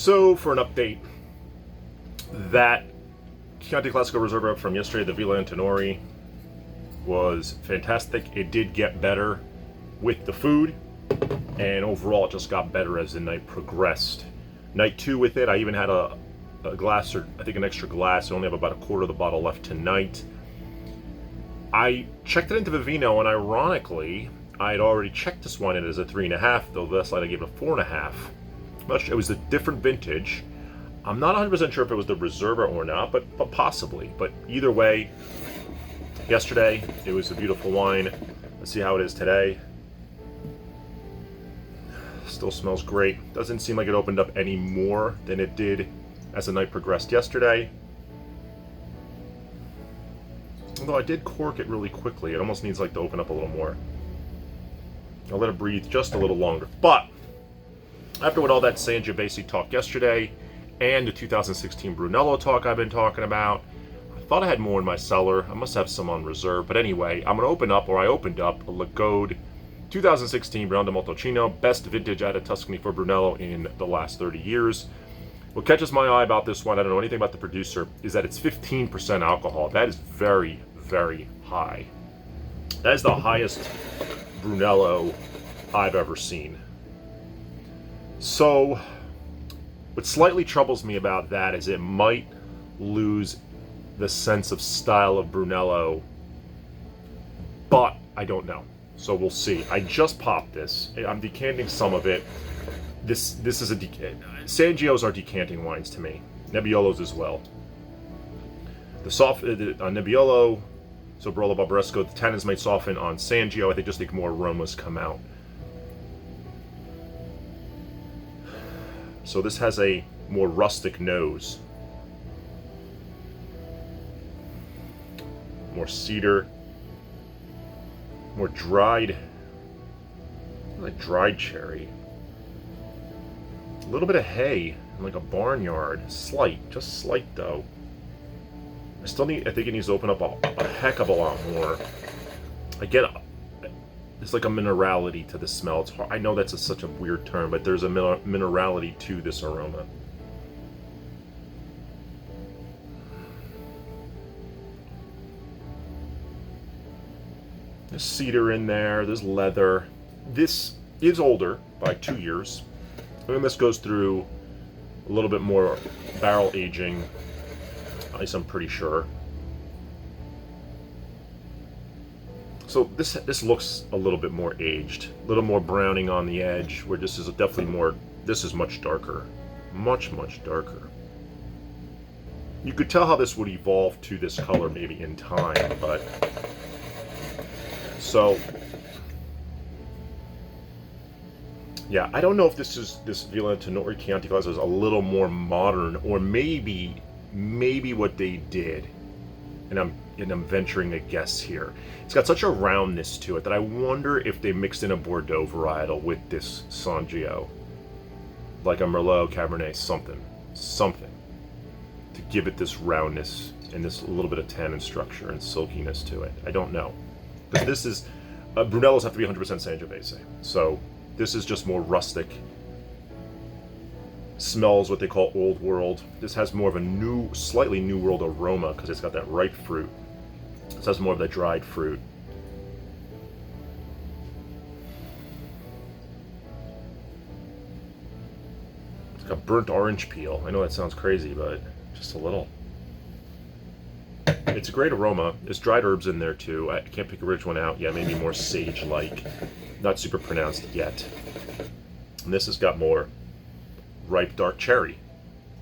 So, for an update, that Chianti Classico Riserva from yesterday, the Villa Antinori, was fantastic. It did get better with the food, and overall it just got better as the night progressed. Night two with it, I even had a glass, or I think an extra glass. I only have about a quarter of the bottle left tonight. I checked it into Vivino, and ironically, I had already checked this wine in as a 3.5, though last night I gave it a 4.5. It was a different vintage. I'm not 100% sure if it was the Riserva or not, but possibly. But either way, yesterday it was a beautiful wine. Let's see how it is today. Still smells great. Doesn't seem like it opened up any more than it did as the night progressed yesterday. Although I did cork it really quickly. It almost needs like to open up a little more. I'll let it breathe just a little longer. But after what all that Sangiovese talk yesterday and the 2016 Brunello talk I've been talking about, I thought I had more in my cellar. I must have some on reserve. But anyway, I'm going to open up, or I opened up, a Lagode 2016 Brunello Montalcino, best vintage out of Tuscany for Brunello in the last 30 years. What catches my eye about this one, I don't know anything about the producer, is that it's 15% alcohol. That is very, very high. That is the highest Brunello I've ever seen. So, what slightly troubles me about that is it might lose the sense of style of Brunello, but I don't know. So we'll see. I just popped this. I'm decanting some of it. This is a Sangios are decanting wines to me. Nebbiolos as well. The soft Nebbiolo, so Barolo Barbaresco, the tannins might soften on Sangio. I think more aromas come out. So this has a more rustic nose. More cedar. More dried, like dried cherry. A little bit of hay, like a barnyard. Just slight though. I think it needs to open up a heck of a lot more. I get there's like a minerality to the smell. It's hard. I know that's such a weird term, but there's a minerality to this aroma. There's cedar in there, there's leather. This is older by 2 years. And this goes through a little bit more barrel aging, at least I'm pretty sure. So this looks a little bit more aged, a little more browning on the edge, where this is definitely more, this is much darker. Much, much darker. You could tell how this would evolve to this color maybe in time, but so yeah, I don't know if this Villa Antinori Chianti Classico is a little more modern, or maybe what they did, and I'm venturing a guess here. It's got such a roundness to it that I wonder if they mixed in a Bordeaux varietal with this Sangio, like a Merlot, Cabernet, something to give it this roundness and this little bit of tannin structure and silkiness to it. I don't know, because this is Brunellos have to be 100% Sangiovese, so this is just more rustic. Smells what they call old world. This has more of a slightly new world aroma because it's got that ripe fruit. This has more of that dried fruit. It's got burnt orange peel. I know that sounds crazy, but just a little. It's a great aroma. There's dried herbs in there too. I can't pick which one out. Yeah, maybe more sage-like. Not super pronounced yet. And this has got more ripe dark cherry.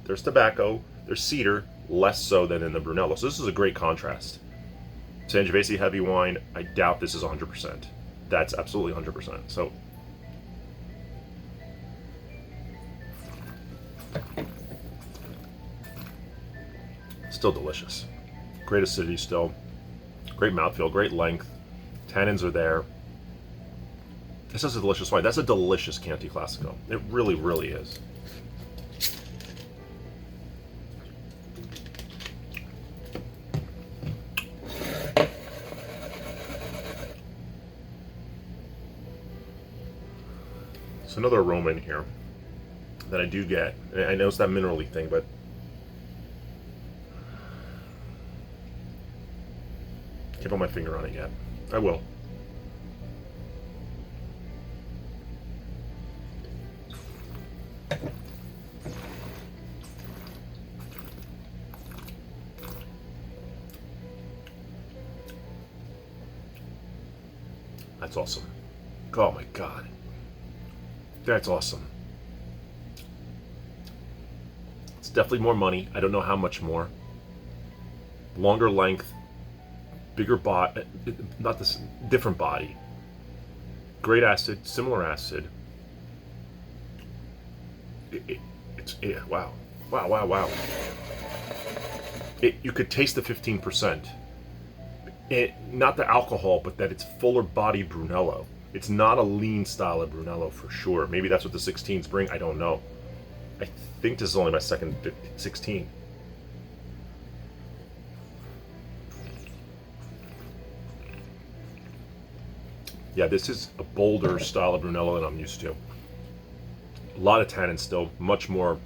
There's tobacco, there's cedar, less so than in the Brunello. So this is a great contrast. Sangiovese heavy wine, I doubt this is 100%. That's absolutely 100%. So still delicious. Great acidity still. Great mouthfeel, great length. Tannins are there. This is a delicious wine. That's a delicious Chianti Classico. It really, really is. So another aroma in here. that I do get. And I know it's that minerally thing, but can't put my finger on it yet. I will. That's awesome. Oh my God. That's awesome. It's definitely more money. I don't know how much more. Longer length, bigger body, not this, different body. Great acid, similar acid. Wow. Wow. You could taste the 15%. Not the alcohol, but that it's fuller body Brunello. It's not a lean style of Brunello for sure. Maybe that's what the 16s bring. I don't know. I think this is only my second 16. Yeah, this is a bolder style of Brunello than I'm used to. A lot of tannin still, much more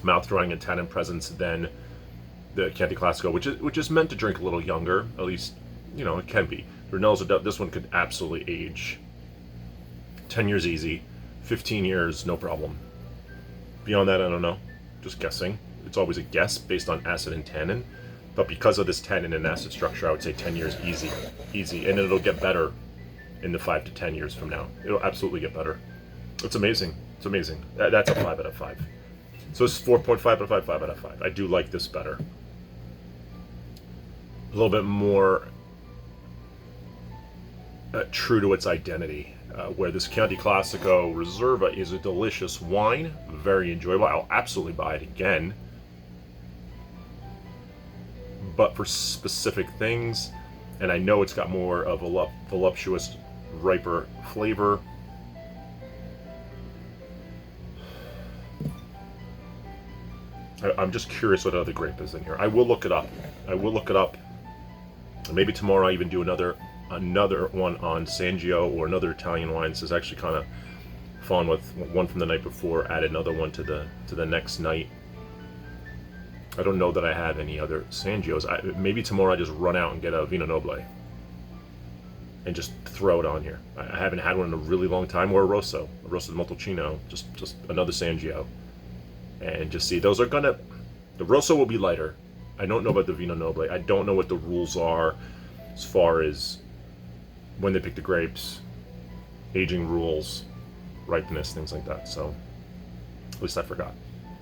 mouth drying and tannin presence than the Chianti Classico, which is meant to drink a little younger. At least, you know, it can be. Brunello's this one could absolutely age 10 years easy, 15 years no problem. Beyond that, I don't know. Just guessing. It's always a guess based on acid and tannin. But because of this tannin and acid structure, I would say 10 years easy, and it'll get better in the 5 to 10 years from now. It'll absolutely get better. It's amazing. It's amazing. That's a 5 out of 5. So it's 4.5 out of 5, 5 out of 5. I do like this better. A little bit more true to its identity, where this Chianti Classico Riserva is a delicious wine, very enjoyable. I'll absolutely buy it again. But for specific things, and I know it's got more of a voluptuous, riper flavor. I'm just curious what other grape is in here. I will look it up. And maybe tomorrow I even do another one on Sangio or another Italian wine. This is actually kind of fun with one from the night before, add another one to the next night. I don't know that I have any other Sangios. Maybe tomorrow I just run out and get a Vino Noble and just throw it on here. I haven't had one in a really long time, or a Rosso di Montalcino, just another Sangio, and just see. Those are the Rosso will be lighter. I don't know about the Vino Noble. I don't know what the rules are as far as when they pick the grapes, aging rules, ripeness, things like that. So at least I forgot.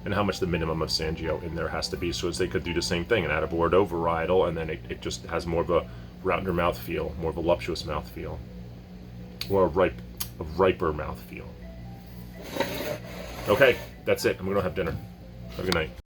And how much the minimum of Sangio in there has to be, so as they could do the same thing and add a Bordeaux varietal, and then it just has more of a rounder mouthfeel, more voluptuous mouthfeel, or a riper mouthfeel. Okay, that's it. I'm gonna have dinner. Have a good night.